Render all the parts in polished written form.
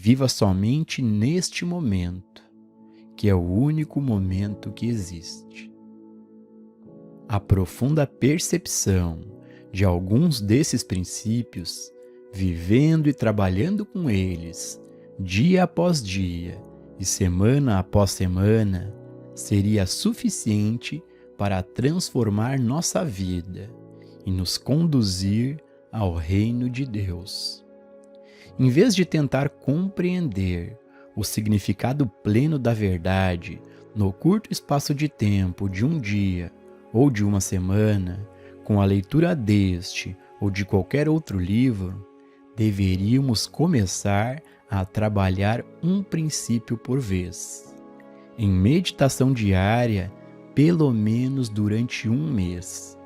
Viva somente neste momento, que é o único momento que existe. A profunda percepção de alguns desses princípios, vivendo e trabalhando com eles, dia após dia e semana após semana, seria suficiente para transformar nossa vida e nos conduzir ao reino de Deus. Em vez de tentar compreender o significado pleno da verdade no curto espaço de tempo de um dia ou de uma semana, com a leitura deste ou de qualquer outro livro, deveríamos começar a trabalhar um princípio por vez, em meditação diária, pelo menos durante um mês,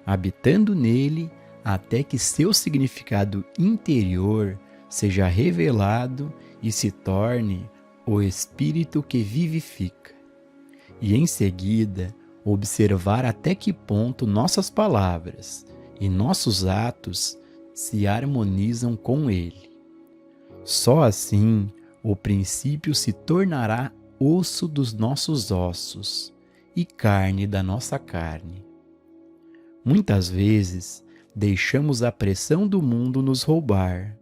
habitando nele até que seu significado interior seja revelado e se torne o Espírito que vivifica. E em seguida, observar até que ponto nossas palavras e nossos atos se harmonizam com ele. Só assim, o princípio se tornará osso dos nossos ossos e carne da nossa carne. Muitas vezes, deixamos a pressão do mundo nos roubar,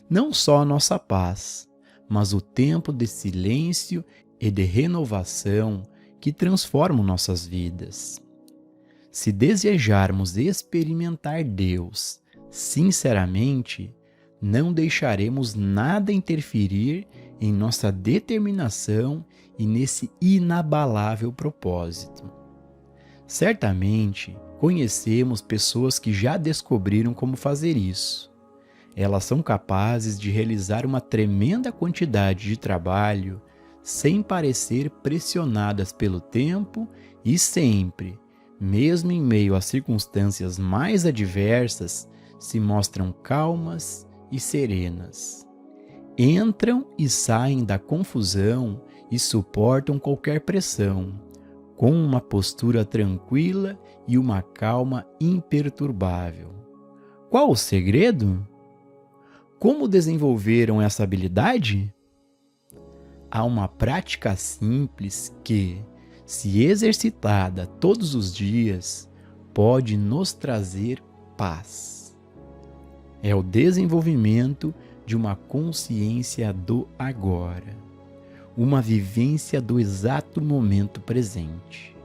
não só a nossa paz, mas o tempo de silêncio e de renovação que transformam nossas vidas. Se desejarmos experimentar Deus sinceramente, não deixaremos nada interferir em nossa determinação e nesse inabalável propósito. Certamente, conhecemos pessoas que já descobriram como fazer isso. Elas são capazes de realizar uma tremenda quantidade de trabalho sem parecer pressionadas pelo tempo e sempre, mesmo em meio às circunstâncias mais adversas, se mostram calmas e serenas. Entram e saem da confusão e suportam qualquer pressão, com uma postura tranquila e uma calma imperturbável. Qual o segredo? Como desenvolveram essa habilidade? Há uma prática simples que, se exercitada todos os dias, pode nos trazer paz. É o desenvolvimento de uma consciência do agora, uma vivência do exato momento presente.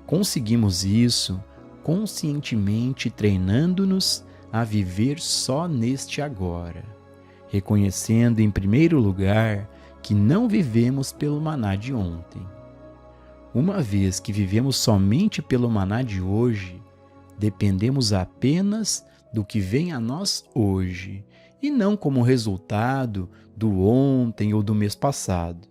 Conseguimos isso conscientemente treinando-nos a viver só neste agora, reconhecendo em primeiro lugar que não vivemos pelo maná de ontem. Uma vez que vivemos somente pelo maná de hoje, dependemos apenas do que vem a nós hoje, e não como resultado do ontem ou do mês passado.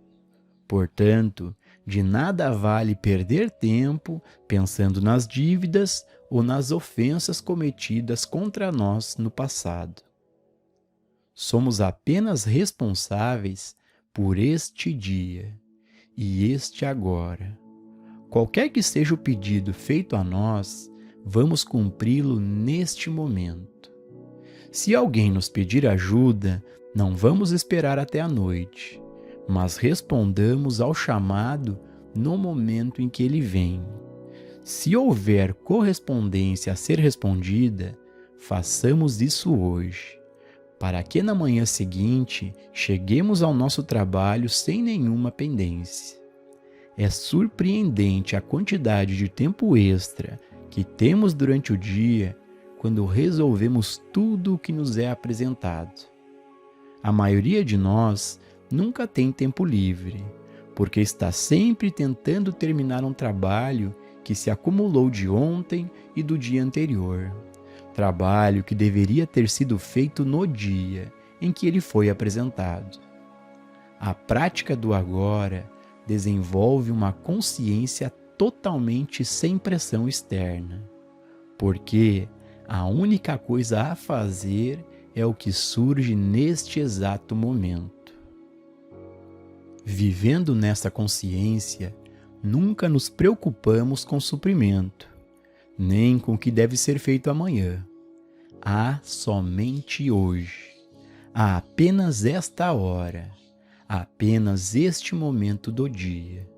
Portanto, de nada vale perder tempo pensando nas dívidas ou nas ofensas cometidas contra nós no passado. Somos apenas responsáveis por este dia e este agora. Qualquer que seja o pedido feito a nós, vamos cumpri-lo neste momento. Se alguém nos pedir ajuda, não vamos esperar até a noite, mas respondamos ao chamado no momento em que ele vem. Se houver correspondência a ser respondida, façamos isso hoje, para que na manhã seguinte cheguemos ao nosso trabalho sem nenhuma pendência. É surpreendente a quantidade de tempo extra que temos durante o dia quando resolvemos tudo o que nos é apresentado. A maioria de nós nunca tem tempo livre, porque está sempre tentando terminar um trabalho que se acumulou de ontem e do dia anterior. Trabalho que deveria ter sido feito no dia em que ele foi apresentado. A prática do agora desenvolve uma consciência totalmente sem pressão externa, porque a única coisa a fazer é o que surge neste exato momento. Vivendo nessa consciência, nunca nos preocupamos com suprimento, nem com o que deve ser feito amanhã. Há somente hoje. há apenas esta hora, apenas este momento do dia.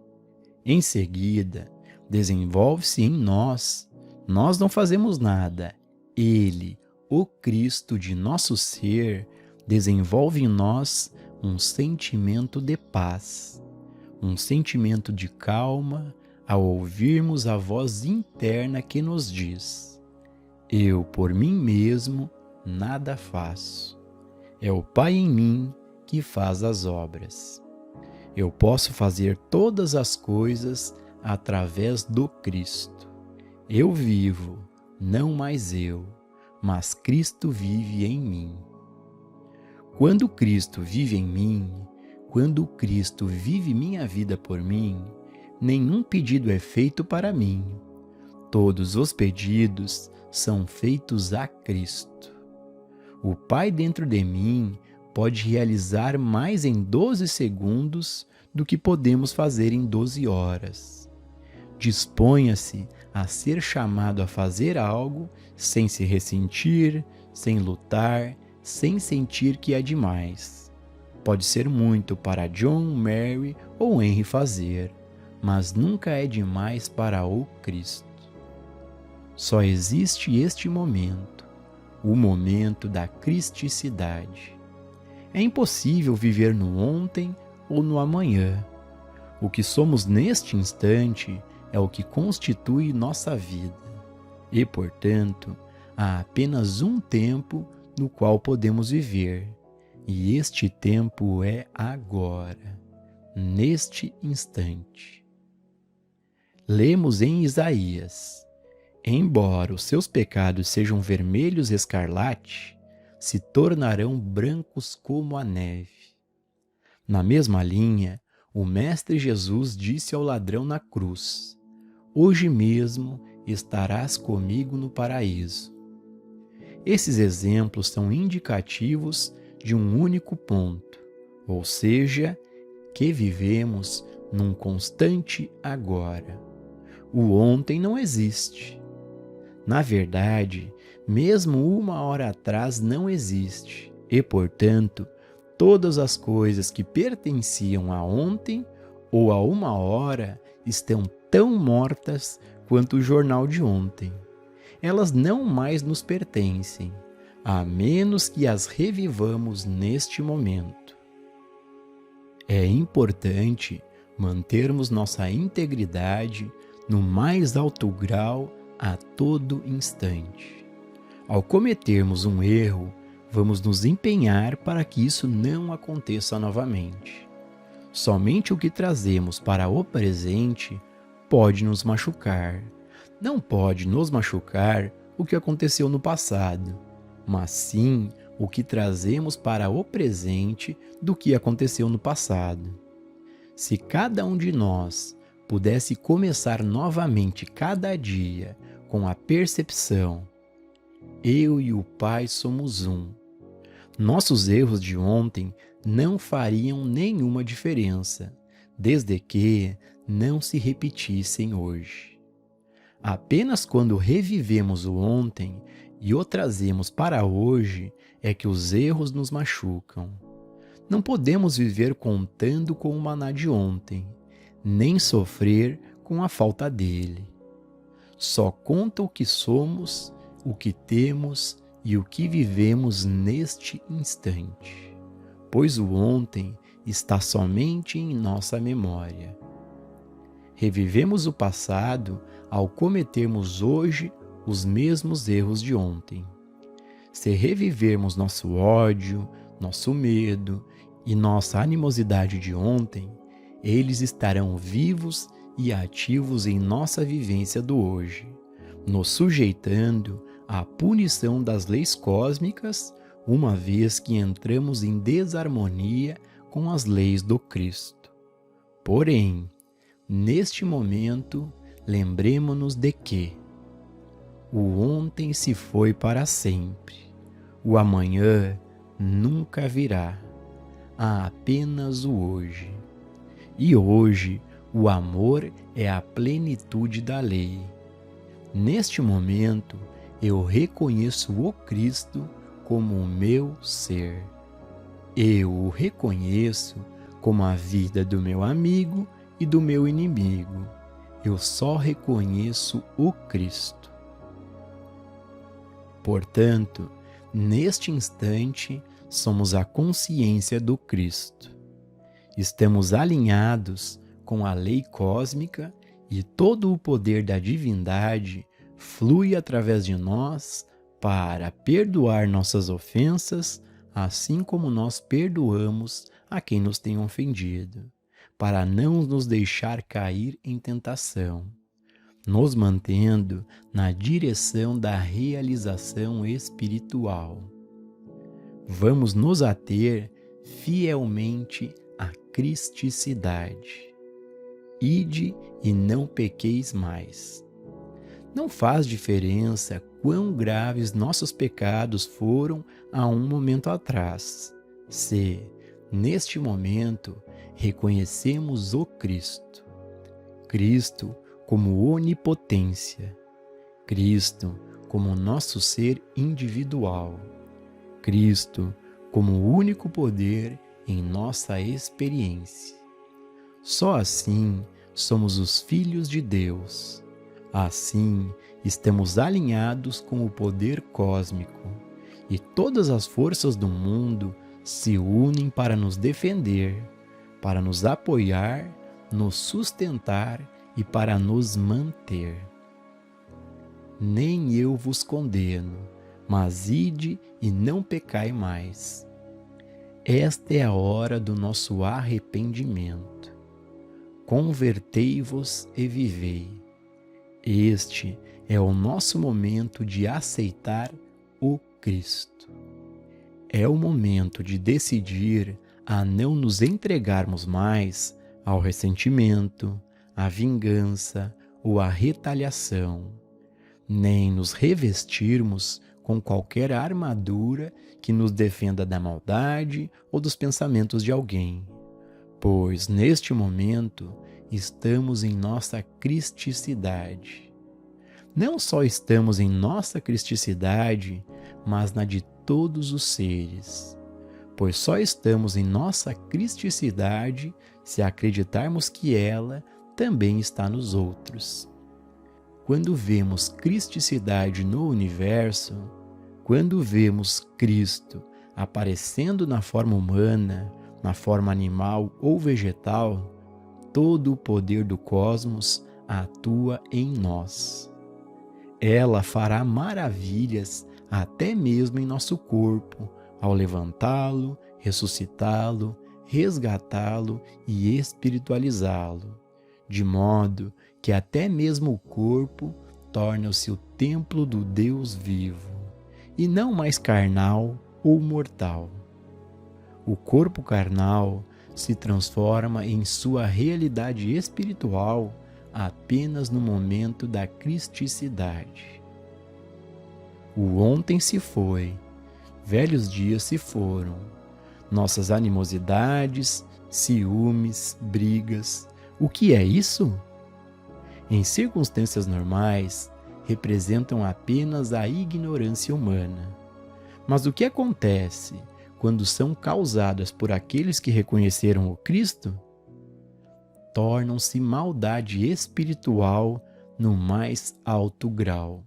Em seguida, desenvolve-se em nós. Nós não fazemos nada. Ele, o Cristo de nosso ser, desenvolve em nós um sentimento de paz, um sentimento de calma ao ouvirmos a voz interna que nos diz: eu por mim mesmo nada faço. É o Pai em mim que faz as obras. Eu posso fazer todas as coisas através do Cristo. Eu vivo, não mais eu, mas Cristo vive em mim. Quando Cristo vive em mim, quando Cristo vive minha vida por mim, nenhum pedido é feito para mim. Todos os pedidos são feitos a Cristo. O Pai dentro de mim pode realizar mais em 12 segundos do que podemos fazer em 12 horas. Disponha-se a ser chamado a fazer algo sem se ressentir, sem lutar, sem sentir que é demais. Pode ser muito para John, Mary ou Henry fazer, mas nunca é demais para o Cristo. Só existe este momento, o momento da cristicidade. É impossível viver no ontem ou no amanhã. O que somos neste instante é o que constitui nossa vida. E, portanto, há apenas um tempo no qual podemos viver. E este tempo é agora, neste instante. Lemos em Isaías: embora os seus pecados sejam vermelhos escarlate, se tornarão brancos como a neve. Na mesma linha, o Mestre Jesus disse ao ladrão na cruz: hoje mesmo estarás comigo no paraíso. Esses exemplos são indicativos de um único ponto, ou seja, que vivemos num constante agora. O ontem não existe. Na verdade, mesmo uma hora atrás não existe, e, portanto, todas as coisas que pertenciam a ontem ou a uma hora estão tão mortas quanto o jornal de ontem. Elas não mais nos pertencem, a menos que as revivamos neste momento. É importante mantermos nossa integridade no mais alto grau a todo instante. Ao cometermos um erro, vamos nos empenhar para que isso não aconteça novamente. Somente o que trazemos para o presente pode nos machucar. Não pode nos machucar o que aconteceu no passado, mas sim o que trazemos para o presente do que aconteceu no passado. Se cada um de nós pudesse começar novamente cada dia com a percepção: eu e o Pai somos um, nossos erros de ontem não fariam nenhuma diferença, desde que não se repetissem hoje. Apenas quando revivemos o ontem e o trazemos para hoje é que os erros nos machucam. Não podemos viver contando com o maná de ontem, nem sofrer com a falta dele. Só conta o que somos, o que temos e o que vivemos neste instante, pois o ontem está somente em nossa memória. Revivemos o passado ao cometermos hoje os mesmos erros de ontem. Se revivermos nosso ódio, nosso medo e nossa animosidade de ontem, eles estarão vivos e ativos em nossa vivência do hoje, nos sujeitando à punição das leis cósmicas, uma vez que entramos em desarmonia com as leis do Cristo. Porém, neste momento, lembremo-nos de que o ontem se foi para sempre, o amanhã nunca virá, há apenas o hoje. E hoje, o amor é a plenitude da lei. Neste momento, eu reconheço o Cristo como o meu ser. Eu o reconheço como a vida do meu amigo e do meu inimigo. Eu só reconheço o Cristo. Portanto, neste instante, somos a consciência do Cristo. Estamos alinhados com a lei cósmica e todo o poder da divindade flui através de nós para perdoar nossas ofensas, assim como nós perdoamos a quem nos tem ofendido, para não nos deixar cair em tentação, nos mantendo na direção da realização espiritual. Vamos nos ater fielmente à cristicidade. Ide e não pequeis mais. Não faz diferença quão graves nossos pecados foram há um momento atrás, se, neste momento, reconhecemos o Cristo. Cristo como onipotência, Cristo como nosso ser individual, Cristo como o único poder em nossa experiência. Só assim somos os filhos de Deus. Assim estamos alinhados com o poder cósmico e todas as forças do mundo se unem para nos defender, para nos apoiar, nos sustentar e para nos manter. Nem eu vos condeno, mas ide e não pecai mais. Esta é a hora do nosso arrependimento. Convertei-vos e vivei. Este é o nosso momento de aceitar o Cristo. É o momento de decidir a não nos entregarmos mais ao ressentimento, à vingança ou à retaliação, nem nos revestirmos com qualquer armadura que nos defenda da maldade ou dos pensamentos de alguém, pois neste momento estamos em nossa cristicidade. Não só estamos em nossa cristicidade, mas na de todos os seres, pois só estamos em nossa cristicidade se acreditarmos que ela também está nos outros. Quando vemos cristicidade no universo, quando vemos Cristo aparecendo na forma humana, na forma animal ou vegetal, todo o poder do cosmos atua em nós. Ela fará maravilhas até mesmo em nosso corpo, ao levantá-lo, ressuscitá-lo, resgatá-lo e espiritualizá-lo, de modo que até mesmo o corpo torna-se o templo do Deus vivo, e não mais carnal ou mortal. O corpo carnal se transforma em sua realidade espiritual apenas no momento da cristicidade. O ontem se foi, velhos dias se foram, nossas animosidades, ciúmes, brigas. O que é isso? Em circunstâncias normais, representam apenas a ignorância humana. Mas o que acontece quando são causadas por aqueles que reconheceram o Cristo? Tornam-se maldade espiritual no mais alto grau.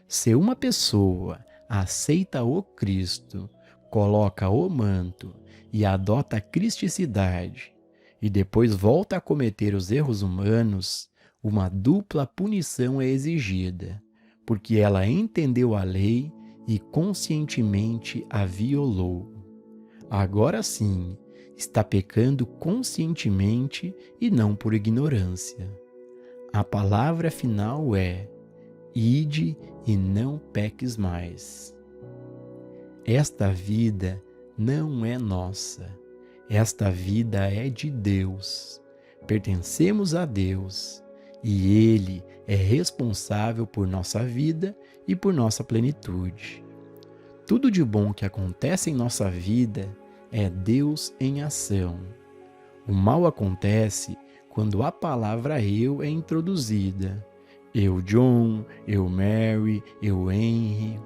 Se uma pessoa aceita o Cristo, coloca o manto e adota a cristicidade, e depois volta a cometer os erros humanos, uma dupla punição é exigida, porque ela entendeu a lei e conscientemente a violou. Agora sim, está pecando conscientemente e não por ignorância. A palavra final é: ide e não peques mais. Esta vida não é nossa. Esta vida é de Deus. Pertencemos a Deus e Ele é responsável por nossa vida e por nossa plenitude. Tudo de bom que acontece em nossa vida é Deus em ação. O mal acontece quando a palavra eu é introduzida. Eu John, eu Mary, eu Henry.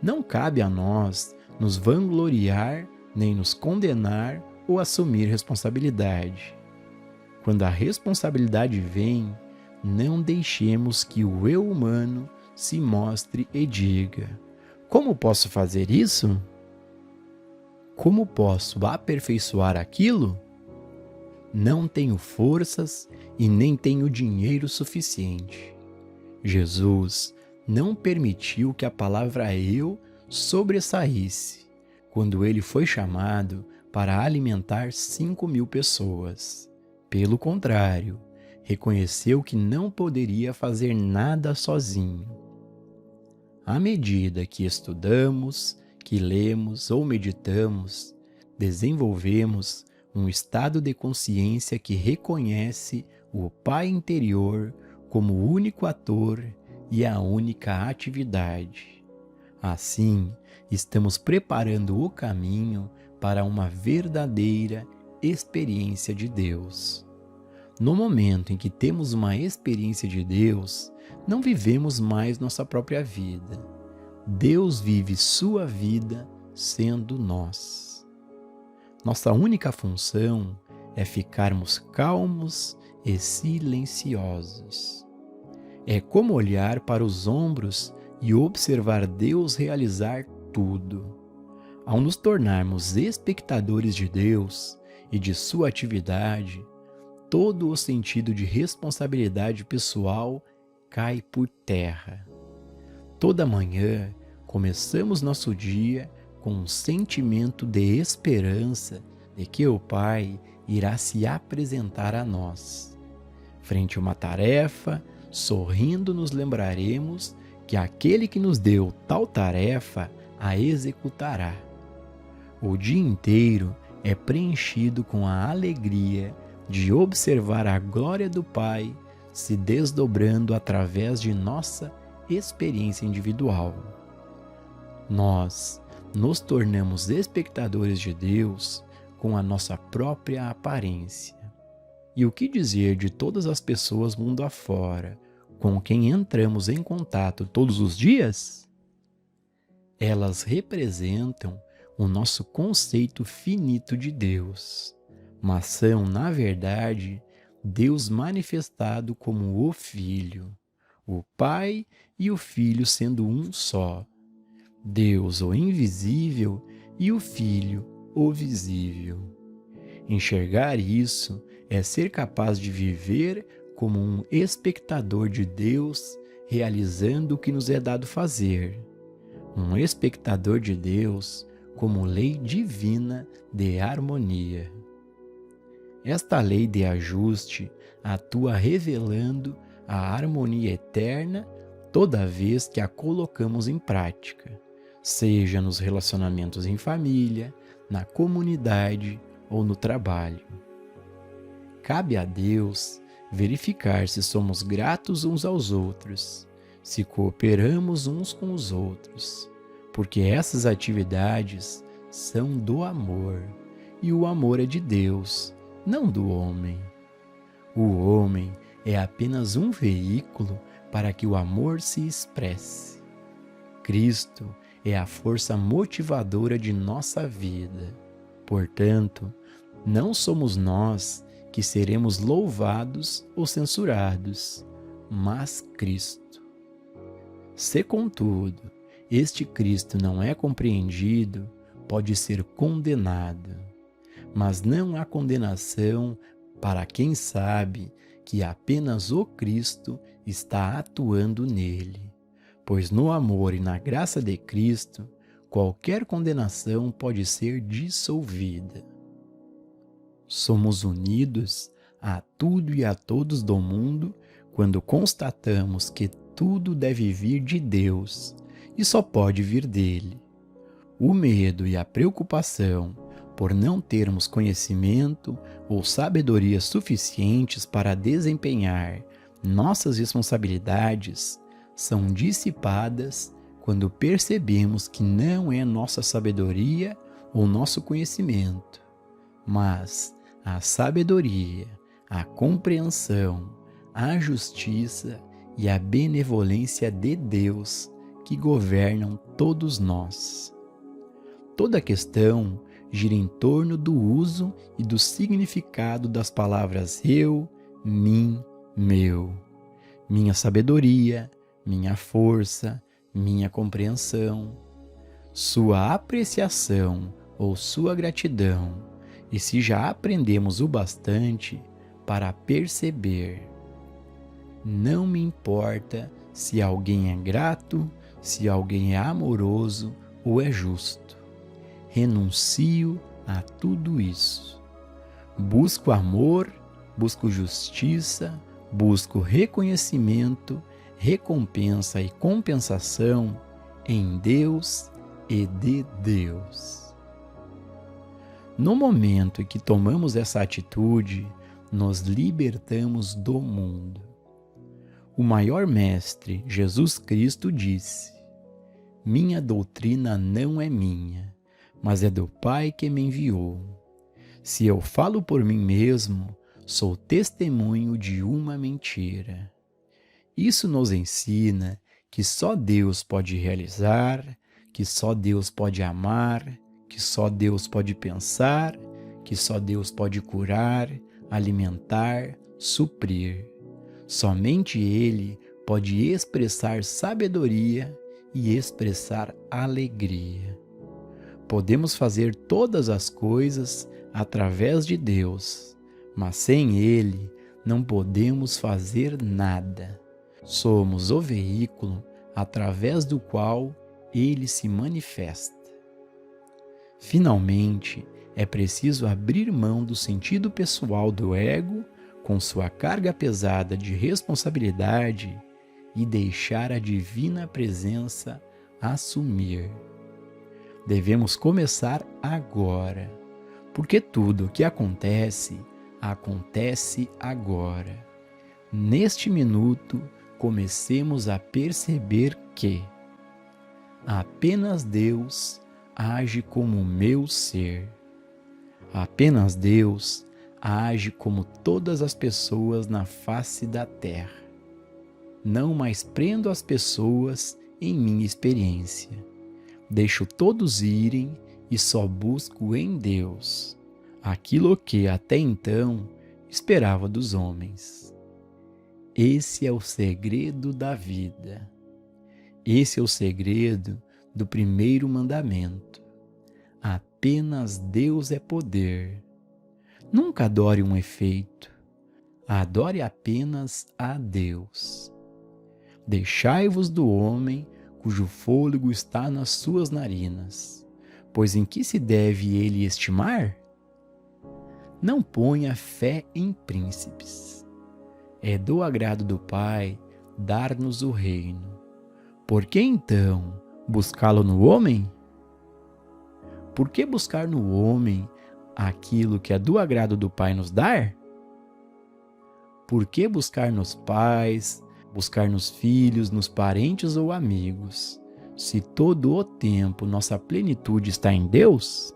Não cabe a nós nos vangloriar nem nos condenar ou assumir responsabilidade. Quando a responsabilidade vem, não deixemos que o eu humano se mostre e diga: como posso fazer isso? Como posso aperfeiçoar aquilo? Não tenho forças e nem tenho dinheiro suficiente. Jesus não permitiu que a palavra eu sobressaísse quando ele foi chamado para alimentar 5.000 pessoas. Pelo contrário, reconheceu que não poderia fazer nada sozinho. À medida que estudamos, que lemos ou meditamos, desenvolvemos um estado de consciência que reconhece o Pai interior como o único ator e a única atividade. Assim, estamos preparando o caminho para uma verdadeira experiência de Deus. No momento em que temos uma experiência de Deus, não vivemos mais nossa própria vida. Deus vive sua vida sendo nós. Nossa única função é ficarmos calmos e silenciosos. É como olhar para os ombros e observar Deus realizar tudo. Ao nos tornarmos espectadores de Deus e de sua atividade, todo o sentido de responsabilidade pessoal cai por terra. Toda manhã começamos nosso dia com um sentimento de esperança de que o Pai irá se apresentar a nós. Frente a uma tarefa, sorrindo nos lembraremos que aquele que nos deu tal tarefa a executará. O dia inteiro é preenchido com a alegria de observar a glória do Pai se desdobrando através de nossa experiência individual. Nós nos tornamos espectadores de Deus com a nossa própria aparência. E o que dizer de todas as pessoas mundo afora, com quem entramos em contato todos os dias? Elas representam o nosso conceito finito de Deus, mas são, na verdade, Deus manifestado como o Filho, o Pai e o Filho sendo um só. Deus, o invisível, e o Filho, o visível. Enxergar isso é ser capaz de viver como um espectador de Deus, realizando o que nos é dado fazer. Um espectador de Deus como lei divina de harmonia. Esta lei de ajuste atua revelando a harmonia eterna toda vez que a colocamos em prática, seja nos relacionamentos em família, na comunidade ou no trabalho. Cabe a Deus verificar se somos gratos uns aos outros, se cooperamos uns com os outros, porque essas atividades são do amor, e o amor é de Deus, não do homem. O homem é apenas um veículo para que o amor se expresse. Cristo é a força motivadora de nossa vida. Portanto, não somos nós que seremos louvados ou censurados, mas Cristo. Se, contudo, este Cristo não é compreendido, pode ser condenado. Mas não há condenação para quem sabe que apenas o Cristo está atuando nele, pois no amor e na graça de Cristo, qualquer condenação pode ser dissolvida. Somos unidos a tudo e a todos do mundo quando constatamos que tudo deve vir de Deus e só pode vir dele. O medo e a preocupação por não termos conhecimento ou sabedoria suficientes para desempenhar nossas responsabilidades são dissipadas quando percebemos que não é nossa sabedoria ou nosso conhecimento, mas a sabedoria, a compreensão, a justiça e a benevolência de Deus que governam todos nós. Toda questão gira em torno do uso e do significado das palavras eu, mim, meu. Minha sabedoria, minha força, minha compreensão, sua apreciação ou sua gratidão, e se já aprendemos o bastante para perceber. Não me importa se alguém é grato, se alguém é amoroso ou é justo. Renuncio a tudo isso. Busco amor, busco justiça, busco reconhecimento, recompensa e compensação em Deus e de Deus. No momento em que tomamos essa atitude, nos libertamos do mundo. O maior mestre, Jesus Cristo, disse: minha doutrina não é minha, mas é do Pai que me enviou. Se eu falo por mim mesmo, sou testemunho de uma mentira. Isso nos ensina que só Deus pode realizar, que só Deus pode amar, que só Deus pode pensar, que só Deus pode curar, alimentar, suprir. Somente Ele pode expressar sabedoria e expressar alegria. Podemos fazer todas as coisas através de Deus, mas sem Ele não podemos fazer nada. Somos o veículo através do qual Ele se manifesta. Finalmente, é preciso abrir mão do sentido pessoal do ego, com sua carga pesada de responsabilidade, e deixar a divina presença assumir. Devemos começar agora, porque tudo o que acontece, acontece agora. Neste minuto, comecemos a perceber que apenas Deus age como o meu ser. Apenas Deus age como todas as pessoas na face da terra. Não mais prendo as pessoas em minha experiência. Deixo todos irem e só busco em Deus aquilo que até então esperava dos homens. Esse é o segredo da vida. Esse é o segredo do primeiro mandamento. Apenas Deus é poder. Nunca adore um efeito. Adore apenas a Deus. Deixai-vos do homem cujo fôlego está nas suas narinas, pois em que se deve ele estimar? Não ponha fé em príncipes. É do agrado do Pai dar-nos o reino. Por que então buscá-lo no homem? Por que buscar no homem aquilo que é do agrado do Pai nos dar? Por que buscar nos pais, buscar nos filhos, nos parentes ou amigos, se todo o tempo nossa plenitude está em Deus?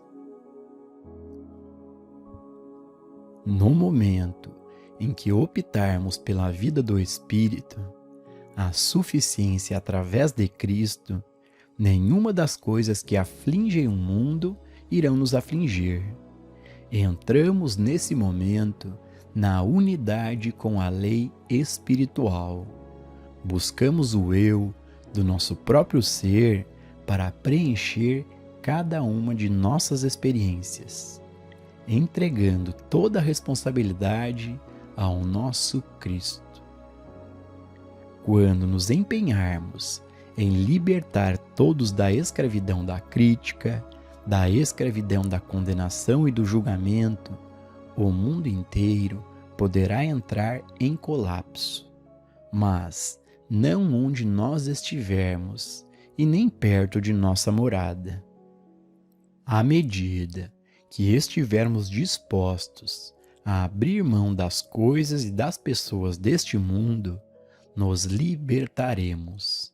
No momento em que optarmos pela vida do Espírito, a suficiência através de Cristo, nenhuma das coisas que afligem o mundo irão nos afligir. Entramos nesse momento na unidade com a lei espiritual. Buscamos o eu do nosso próprio ser para preencher cada uma de nossas experiências, entregando toda a responsabilidade ao nosso Cristo. Quando nos empenharmos em libertar todos da escravidão da crítica, da escravidão da condenação e do julgamento, o mundo inteiro poderá entrar em colapso, mas não onde nós estivermos e nem perto de nossa morada. À medida que estivermos dispostos a abrir mão das coisas e das pessoas deste mundo, nos libertaremos.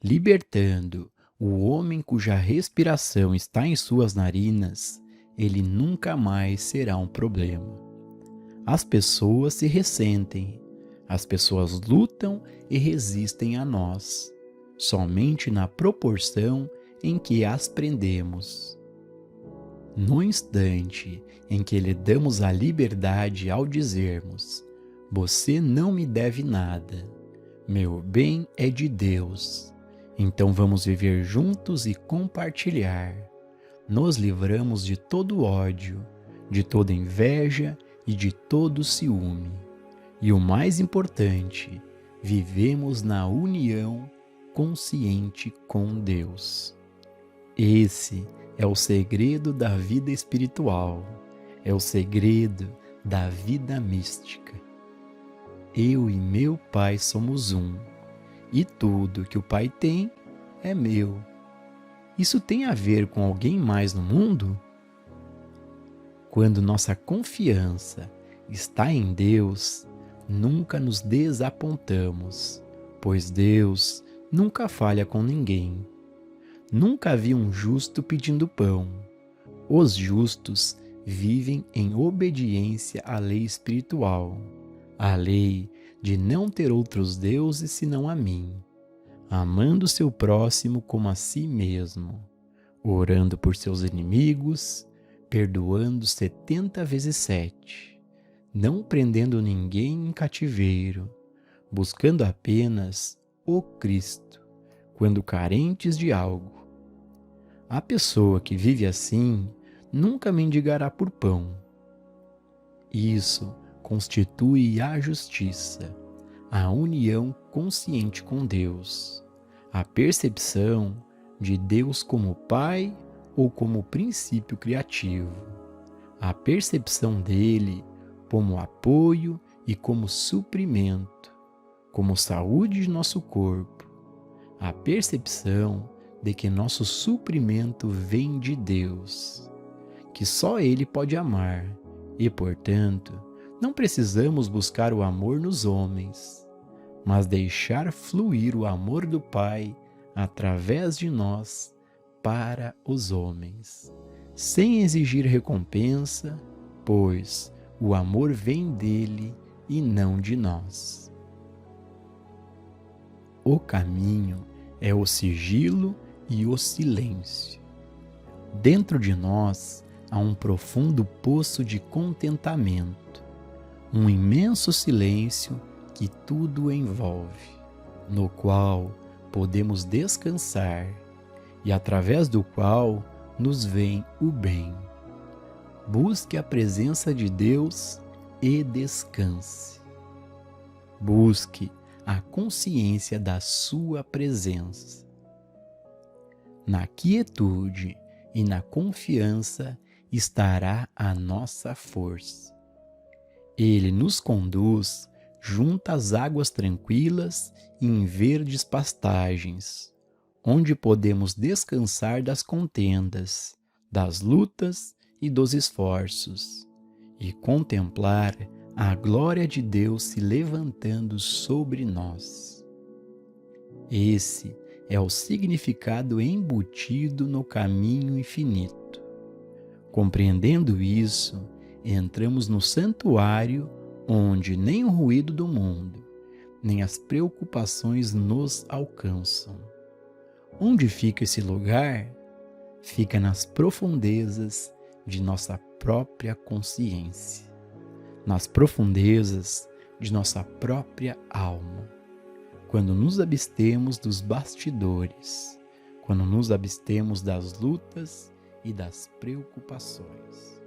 Libertando o homem cuja respiração está em suas narinas, ele nunca mais será um problema. As pessoas se ressentem, as pessoas lutam e resistem a nós, somente na proporção em que as prendemos. No instante em que lhe damos a liberdade ao dizermos: "Você não me deve nada, meu bem é de Deus, então vamos viver juntos e compartilhar", nos livramos de todo ódio, de toda inveja e de todo ciúme. E o mais importante, vivemos na união consciente com Deus. Esse é o segredo da vida espiritual, é o segredo da vida mística. Eu e meu Pai somos um, e tudo que o Pai tem é meu. Isso tem a ver com alguém mais no mundo? Quando nossa confiança está em Deus, nunca nos desapontamos, pois Deus nunca falha com ninguém. Nunca vi um justo pedindo pão. Os justos vivem em obediência à lei espiritual, à lei de não ter outros deuses senão a mim, amando seu próximo como a si mesmo, orando por seus inimigos, perdoando 70 vezes 7, não prendendo ninguém em cativeiro, buscando apenas o Cristo, quando carentes de algo. A pessoa que vive assim nunca mendigará por pão. Isso constitui a justiça, a união consciente com Deus, a percepção de Deus como Pai ou como princípio criativo, a percepção dele como apoio e como suprimento, como saúde de nosso corpo, a percepção de que nosso suprimento vem de Deus, que só Ele pode amar e, portanto, não precisamos buscar o amor nos homens, mas deixar fluir o amor do Pai através de nós para os homens, sem exigir recompensa, pois o amor vem dele e não de nós. O caminho é o sigilo e o silêncio. Dentro de nós há um profundo poço de contentamento, um imenso silêncio que tudo envolve, no qual podemos descansar e através do qual nos vem o bem. Busque a presença de Deus e descanse. Busque a consciência da sua presença. Na quietude e na confiança estará a nossa força. Ele nos conduz junto às águas tranquilas e em verdes pastagens, onde podemos descansar das contendas, das lutas e dos esforços, e contemplar a glória de Deus se levantando sobre nós. Esse é o significado embutido no caminho infinito. Compreendendo isso, entramos no santuário onde nem o ruído do mundo, nem as preocupações nos alcançam. Onde fica esse lugar? Fica nas profundezas de nossa própria consciência, nas profundezas de nossa própria alma. Quando nos abstemos dos bastidores, quando nos abstemos das lutas e das preocupações.